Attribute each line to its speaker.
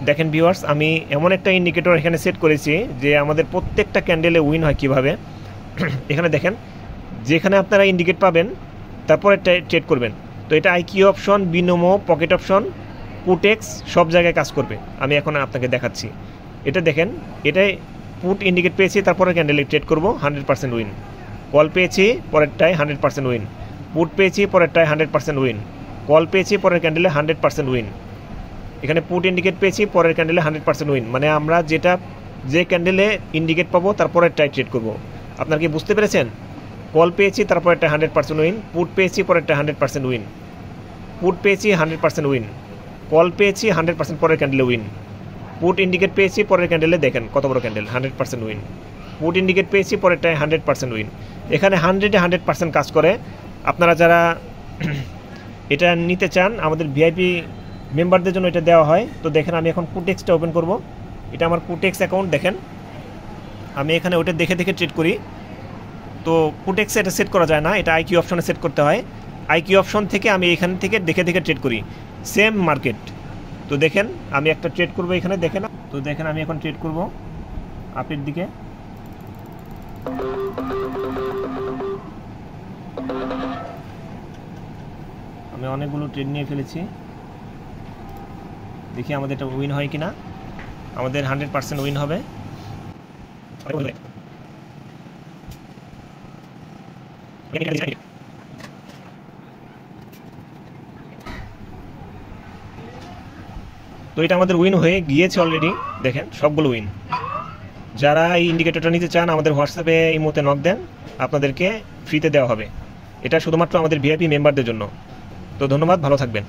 Speaker 1: দেখেন ভিউয়ার্স, আমি এমন একটা ইন্ডিকেটর এখানে সেট করেছি যে আমাদের প্রত্যেকটা ক্যান্ডেলে উইন হয় কিভাবে। এখানে দেখেন, যেখানে আপনারা ইন্ডিকেট পাবেন তারপরে ট্রেড করবেন। তো এটা আইকিউ অপশন, বিনোমো, পকেট অপশন, পুটেক্স সব জায়গায় কাজ করবে। আমি এখন আপনাকে দেখাচ্ছি। এটা দেখেন, এটাই পুট ইন্ডিকেট পেয়েছি, তারপরে ক্যান্ডেলে ট্রেড করব, 100% উইন। কল পেয়েছি, পরেরটায় 100% উইন। পুট পেয়েছি, পরেরটায় 100% উইন। কল পেয়েছি, পরের ক্যান্ডেলে 100% উইন। এখানে পুট ইন্ডিকেট পেয়েছি, পরের ক্যান্ডেলে 100% উইন। মানে আমরা যে ক্যান্ডেলে ইন্ডিকেট পাবো তারপরে ট্রেড করব। আপনারা কি বুঝতে পেরেছেন? কল পেয়েছি, তারপর একটা 100% উইন। পুট পেয়েছি, পরে একটা 100% উইন। পুট পেয়েছি 100% উইন। কল পেয়েছি 100% পরের ক্যান্ডেলে উইন। পুট ইন্ডিকেট পেয়েছি, পরের ক্যান্ডেলে দেখেন কত বড় ক্যান্ডেল, 100% উইন। পুট ইন্ডিকেট পেয়েছি, পরেরটায় 100% উইন। এখানে 100% কাজ করে। আপনারা যারা এটা নিতে চান, আমাদের ভিআইপি মেম্বারদের জন্য এটা দেওয়া হয়। তো দেখেন, আমি এখন পুটেক্সটা ওপেন করব। এটা আমার পুটেক্স অ্যাকাউন্ট। দেখেন, আমি এখানে ওটা দেখে ট্রেড করি। তো পুটেক্সে এটা সেট করা যায় না, এটা আইকিউ অপশনে সেট করতে হয়। আইকিউ অপশন থেকে আমি এখান থেকে দেখে ট্রেড করি, সেম মার্কেট। তো দেখেন, আমি একটা ট্রেড করব এখানে, দেখেন। তো দেখেন, আমি এখন ট্রেড করব আপের দিকে। আমি অনেকগুলো ট্রেড নিয়ে ফেলেছি, দেখি আমাদের এটা উইন হয় কিনা। আমাদের 100% উইন হবে। তো এটা আমাদের উইন হয়ে গিয়েছে অলরেডি। দেখেন, সবগুলো উইন। যারা এই ইন্ডিকেটরটা নিতে চান, আমাদের হোয়াটসঅ্যাপে ইমোতে নক দেন, আপনাদেরকে ফ্রিতে দেওয়া হবে। এটা শুধুমাত্র আমাদের ভিআইপি মেম্বারদের জন্য। তো ধন্যবাদ, ভালো থাকবেন।